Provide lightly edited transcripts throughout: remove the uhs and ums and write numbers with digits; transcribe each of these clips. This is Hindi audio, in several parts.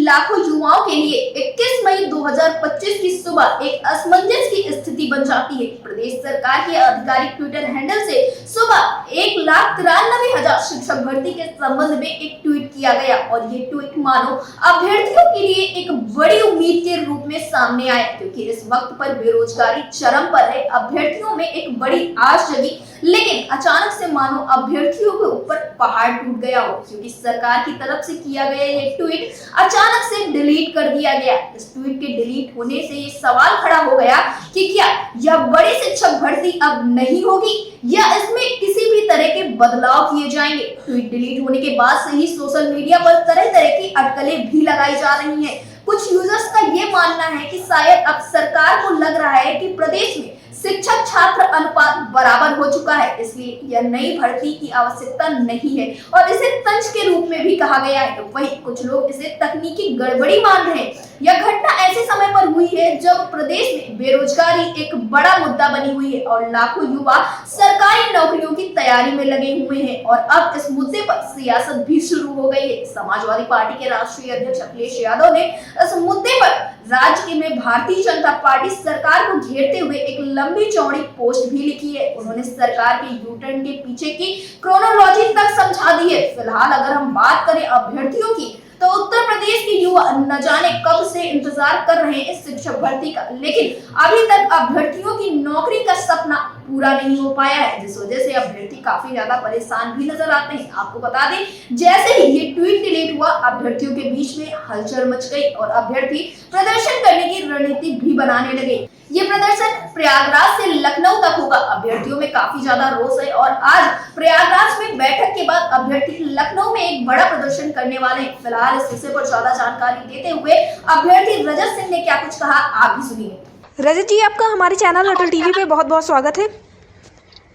लाखों युवाओं के लिए 21 मई 2025 की सुबह एक असमंजस की स्थिति बन जाती है। प्रदेश सरकार के आधिकारिक ट्विटर हैंडल से सुबह 1,93,000 शिक्षक भर्ती के संबंध में एक ट्वीट किया गया और ये ट्वीट मानो अभ्यर्थियों के लिए एक बड़ी उम्मीद के रूप में सामने आया, क्योंकि इस वक्त पर बेरोजगारी चरम पर है। अभ्यर्थियों में एक बड़ी आस जगी, लेकिन अचानक से मानो अभ्यर्थियों के ऊपर पहाड़ टूट गया हो, क्योंकि सरकार की तरफ से किया गया ये ट्वीट अचानक से डिलीट कर दिया गया। इस ट्वीट के डिलीट होने से ये सवाल खड़ा हो गया कि क्या यह बड़ी शिक्षक भर्ती अब नहीं होगी या इसमें किसी भी तरह के बदलाव किए जाएंगे। ट्वीट डिलीट होने के बाद से ही सोशल मीडिया पर तरह तरह की अटकलें भी लगाई जा रही हैं। कुछ यूजर्स का ये मानना है कि शायद अब सरकार को लग रहा है कि प्रदेश में शिक्षक छात्र अनुपात बराबर हो चुका है, इसलिए यह नई भर्ती की आवश्यकता नहीं है और इसे तंज के रूप में भी कहा गया है। तो वहीं कुछ लोग इसे तकनीकी गड़बड़ी मान रहे हैं। यह घटना ऐसे समय पर हुई है जब प्रदेश में बेरोजगारी एक बड़ा मुद्दा बनी हुई है और लाखों युवा सरकारी नौकरियों की तैयारी में लगे हुए हैं और अब इस मुद्दे पर सियासत भी शुरू हो गई है। समाजवादी पार्टी के राष्ट्रीय अध्यक्ष अखिलेश यादव ने इस मुद्दे पर राज्य में भारतीय जनता पार्टी सरकार को घेरते हुए एक लंबी चौड़ी पोस्ट भी लिखी है। उन्होंने सरकार के यूटर्न के पीछे की क्रोनोलॉजी तक समझा दी है। फिलहाल अगर हम बात करें अभ्यर्थियों की, तो उत्तर प्रदेश के युवा न जाने कब से इंतजार कर रहे हैं इस शिक्षक भर्ती का, लेकिन अभी तक अभ्यर्थियों की नौकरी का सपना पूरा नहीं हो पाया है, जिस वजह से अभ्यर्थी काफी ज्यादा परेशान भी नजर आते हैं। आपको बता दें, जैसे ही ये ट्वीट डिलीट हुआ, अभ्यर्थियों के बीच में हलचल मच गई और अभ्यर्थी प्रदर्शन करने की रणनीति भी बनाने लगे। ये प्रदर्शन प्रयागराज से लखनऊ तक होगा। अभ्यर्थियों में काफी ज्यादा रोष है और आज प्रयागराज में बैठक के बाद अभ्यर्थी लखनऊ में एक बड़ा प्रदर्शन करने वाले हैं। फिलहाल इस विषय पर ज्यादा जानकारी देते हुए अभ्यर्थी रजत सिंह ने क्या कुछ कहा, आप भी सुनिए। रजत जी, आपका हमारे चैनल अटल टीवी पे बहुत बहुत स्वागत है।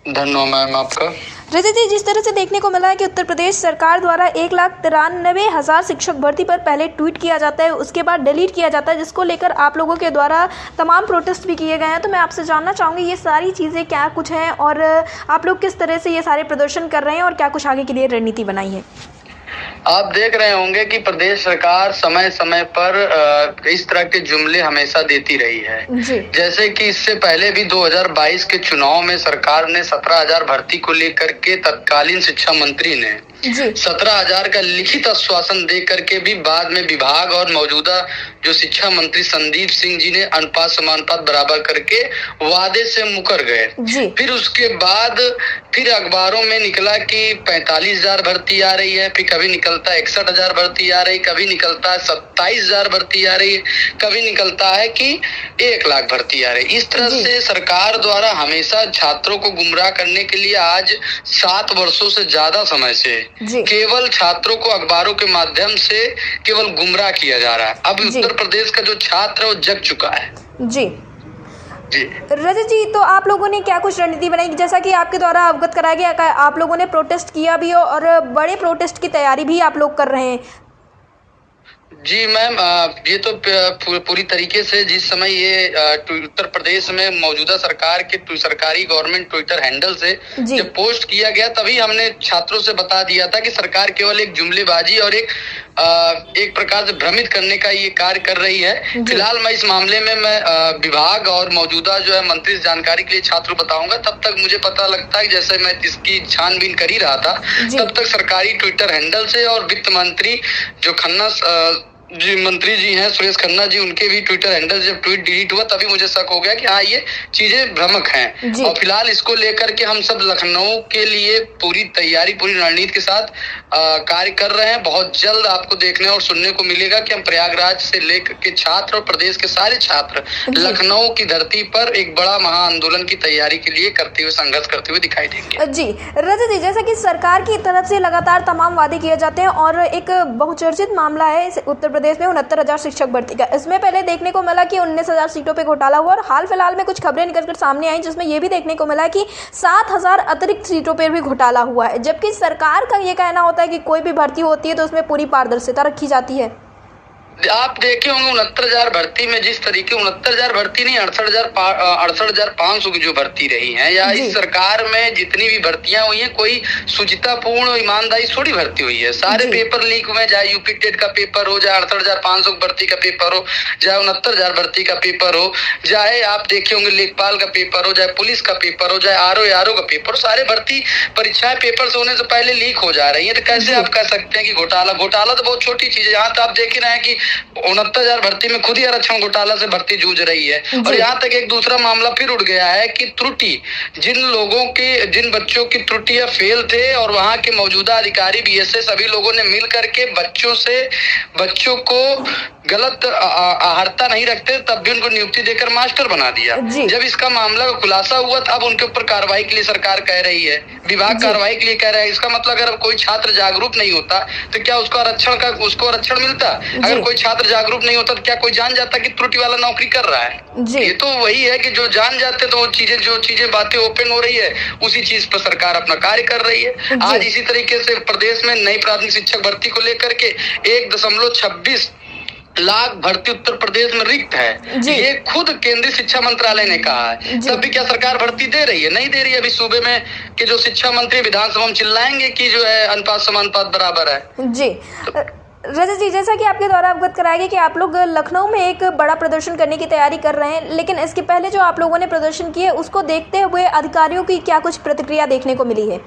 धन्यवाद मैम आपका। रजत जी, जिस तरह से देखने को मिला है कि उत्तर प्रदेश सरकार द्वारा 1,93,000 शिक्षक भर्ती पर पहले ट्वीट किया जाता है, उसके बाद डिलीट किया जाता है, जिसको लेकर आप लोगों के द्वारा तमाम प्रोटेस्ट भी किए गए हैं। तो मैं आपसे जानना चाहूँगी ये सारी चीज़ें क्या कुछ हैं और आप लोग किस तरह से ये सारे प्रदर्शन कर रहे हैं और क्या कुछ आगे के लिए रणनीति बनाई है। आप देख रहे होंगे कि प्रदेश सरकार समय समय पर इस तरह के जुमले हमेशा देती रही है जी। जैसे कि इससे पहले भी 2022 के चुनाव में सरकार ने 17,000 भर्ती को लेकर के तत्कालीन शिक्षा मंत्री ने 17,000 का लिखित आश्वासन दे करके भी बाद में विभाग और मौजूदा जो शिक्षा मंत्री संदीप सिंह जी ने अनुपात समानुपात बराबर करके वादे से मुकर गए। फिर उसके बाद फिर अखबारों में निकला कि 45,000 भर्ती आ रही है, फिर कभी निकलता है 61,000 भर्ती आ रही, कभी निकलता है 27,000 भर्ती आ रही है, कभी निकलता है कि 1,00,000 भर्ती आ रही। इस तरह से सरकार द्वारा हमेशा छात्रों को गुमराह करने के लिए आज 7 वर्षों से ज्यादा समय से केवल छात्रों को अखबारों के माध्यम से केवल गुमराह किया जा रहा है। अब उत्तर प्रदेश का जो छात्र है वो जग चुका है। जी रजत जी, तो आप लोगों ने क्या कुछ रणनीति बनाई? जैसा कि आपके द्वारा अवगत कराया गया, आप लोगों ने प्रोटेस्ट किया भी और बड़े प्रोटेस्ट की तैयारी भी आप लोग कर रहे हैं। जी मैम, ये तो पूरी तरीके से जिस समय ये उत्तर प्रदेश में मौजूदा सरकार के सरकारी गवर्नमेंट ट्विटर हैंडल से जब पोस्ट किया गया, तभी हमने छात्रों से बता दिया था कि सरकार केवल एक जुमलेबाजी और एक प्रकार से भ्रमित करने का ये कार्य कर रही है। फिलहाल मैं इस मामले में विभाग और मौजूदा जो है मंत्री से जानकारी के लिए छात्र बताऊंगा। तब तक मुझे पता लगता है जैसे मैं इसकी छानबीन कर ही रहा था, तब तक सरकारी ट्विटर हैंडल से और वित्त मंत्री जो खन्ना जी मंत्री जी हैं, सुरेश खन्ना जी, उनके भी ट्विटर हैंडल जब ट्वीट डिलीट हुआ तभी मुझे शक हो गया कि हाँ ये चीजें भ्रामक हैं। और फिलहाल इसको लेकर के हम सब लखनऊ के लिए पूरी तैयारी पूरी रणनीति के साथ कार्य कर रहे हैं। बहुत जल्द आपको देखने और सुनने को मिलेगा कि हम प्रयागराज से लेकर के छात्र और प्रदेश के सारे छात्र लखनऊ की धरती पर एक बड़ा महाआंदोलन की तैयारी के लिए करते हुए संघर्ष करते हुए दिखाई देंगे। जी रजत जी, जैसा कि सरकार की तरफ से लगातार तमाम वादे किए जाते हैं और एक बहुचर्चित मामला है उत्तर प्रदेश में 69,000 शिक्षक भर्ती का। इसमें पहले देखने को मिला कि 19,000 सीटों पे घोटाला हुआ और हाल फिलहाल में कुछ खबरें निकलकर सामने आई जिसमें यह भी देखने को मिला कि 7,000 अतिरिक्त सीटों पर भी घोटाला हुआ है। जबकि सरकार का ये कहना होता है कि कोई भी भर्ती होती है तो उसमें पूरी पारदर्शिता रखी जाती है। आप देखे होंगे 69,000 भर्ती में जिस तरीके 69,000 भर्ती नहीं 68,500 की जो भर्ती रही है, या इस सरकार में जितनी भी भर्तियां हुई हैं कोई शुचितापूर्ण ईमानदारी थोड़ी भर्ती हुई है। सारे पेपर लीक हुए, चाहे यूपी टेट का पेपर हो, चाहे 68,500 भर्ती का पेपर हो, चाहे 69,000 भर्ती का पेपर हो, चाहे आप देखे होंगे लेखपाल का पेपर हो, चाहे पुलिस का पेपर हो, चाहे आरओ का पेपर हो, सारे भर्ती परीक्षाएं पेपर से होने से पहले लीक हो जा रही है। तो कैसे आप कह सकते हैं कि घोटाला तो बहुत छोटी चीज है। यहाँ तो आप देख ही रहे हैं कि 69,000 भर्ती में खुद ही आरक्षण घोटाला से भर्ती जूझ रही है। और यहाँ तक एक दूसरा मामला फिर उठ गया है कि त्रुटि, जिन बच्चों की त्रुटियां फेल थे और वहां के मौजूदा अधिकारी बीएसए सभी लोगों ने मिल करके बच्चों को गलत आहर्ता नहीं रखते तब भी उनको नियुक्ति देकर मास्टर बना दिया। जब इसका मामला का खुलासा हुआ तब उनके ऊपर कार्रवाई के लिए सरकार कह रही है, विभाग कार्रवाई के लिए कह रहा है। इसका मतलब अगर कोई छात्र जागरूक नहीं होता तो क्या उसको आरक्षण मिलता? अगर कोई छात्र जागरूक नहीं होता तो क्या कोई जान जाता कि त्रुटि वाला नौकरी कर रहा है? ये तो वही है कि जो जान जाते तो वो चीजें बातें ओपन हो रही है, उसी चीज पर सरकार अपना कार्य कर रही है। आज इसी तरीके से प्रदेश में नई प्राथमिक शिक्षक भर्ती को लेकर के 1.26 लाख भर्ती उत्तर प्रदेश में रिक्त है। ये खुद केंद्रीय शिक्षा मंत्रालय ने कहा है। तब भी क्या सरकार भर्ती दे रही है? नहीं दे रही है। अभी सूबे में के जो शिक्षा मंत्री विधानसभा में चिल्लाएंगे कि जो है अनुपात समानुपात बराबर है। जी रजत जी, जैसा कि आपके द्वारा अवगत कराया गया कि आप लोग लखनऊ में एक बड़ा प्रदर्शन करने की तैयारी कर रहे हैं, लेकिन इसके पहले जो आप लोगों ने प्रदर्शन किए उसको देखते हुए अधिकारियों की क्या कुछ प्रतिक्रिया देखने को मिली है?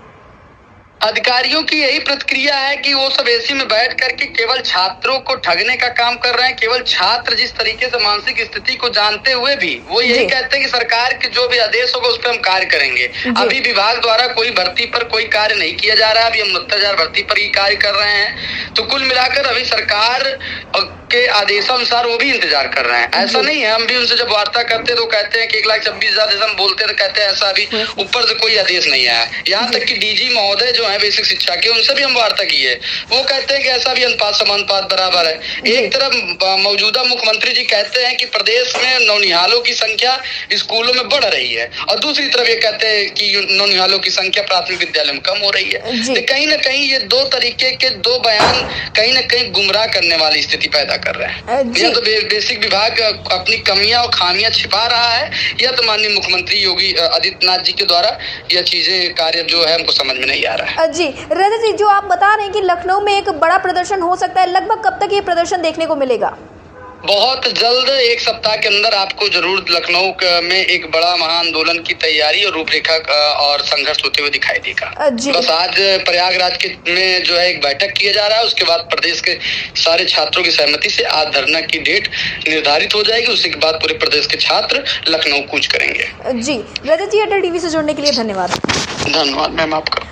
अधिकारियों की यही प्रतिक्रिया है कि वो सब एसी में बैठ करके केवल छात्रों को ठगने का काम कर रहे हैं। केवल छात्र जिस तरीके से मानसिक स्थिति को जानते हुए भी वो यही कहते हैं कि सरकार के जो भी आदेश होगा उस पर हम कार्य करेंगे। अभी विभाग द्वारा कोई भर्ती पर कोई कार्य नहीं किया जा रहा है। अभी हम 69,000 भर्ती पर ही कार्य कर रहे हैं। तो कुल मिलाकर अभी सरकार के आदेशानुसार वो भी इंतजार कर रहे हैं। ऐसा नहीं है, हम भी उनसे जब वार्ता करते तो कहते हैं कि 1,26,000 जैसा हम बोलते हैं तो कहते हैं ऐसा अभी ऊपर से कोई आदेश नहीं आया। यहाँ तक कि डीजी महोदय जो है बेसिक शिक्षा के, उनसे भी हम वार्ता की है। वो कहते हैं कि ऐसा भी अनुपात समानुपात बराबर है। एक तरफ मौजूदा मुख्यमंत्री जी कहते हैं कि प्रदेश में नौनिहालों की संख्या स्कूलों में बढ़ रही है, और दूसरी तरफ ये कहते हैं कि नौनिहालों की संख्या प्राथमिक विद्यालय में कम हो रही है। तो कहीं ना कहीं ये दो तरीके के दो बयान कहीं ना कहीं गुमराह करने वाली स्थिति पैदा कर रहे हैं। या तो बेसिक विभाग अपनी कमियां और खामियां छिपा रहा है, या तो माननीय मुख्यमंत्री योगी आदित्यनाथ जी के द्वारा यह चीजें कार्य जो है हमको समझ में नहीं आ रहा है। जी रजत जी, जो आप बता रहे हैं कि लखनऊ में एक बड़ा प्रदर्शन हो सकता है, लगभग कब तक ये प्रदर्शन देखने को मिलेगा? बहुत जल्द, एक सप्ताह के अंदर आपको जरूर लखनऊ में एक बड़ा महाआंदोलन की तैयारी और रूपरेखा और संघर्ष होते हुए दिखाई देगा। बस आज प्रयागराज में जो है एक बैठक किया जा रहा है, उसके बाद प्रदेश के सारे छात्रों की सहमति से आज धरना की डेट निर्धारित हो जाएगी। उसके बाद पूरे प्रदेश के छात्र लखनऊ कूच करेंगे। जी रजत जी, अटल टीवी से जुड़ने के लिए धन्यवाद। धन्यवाद मैम आपका।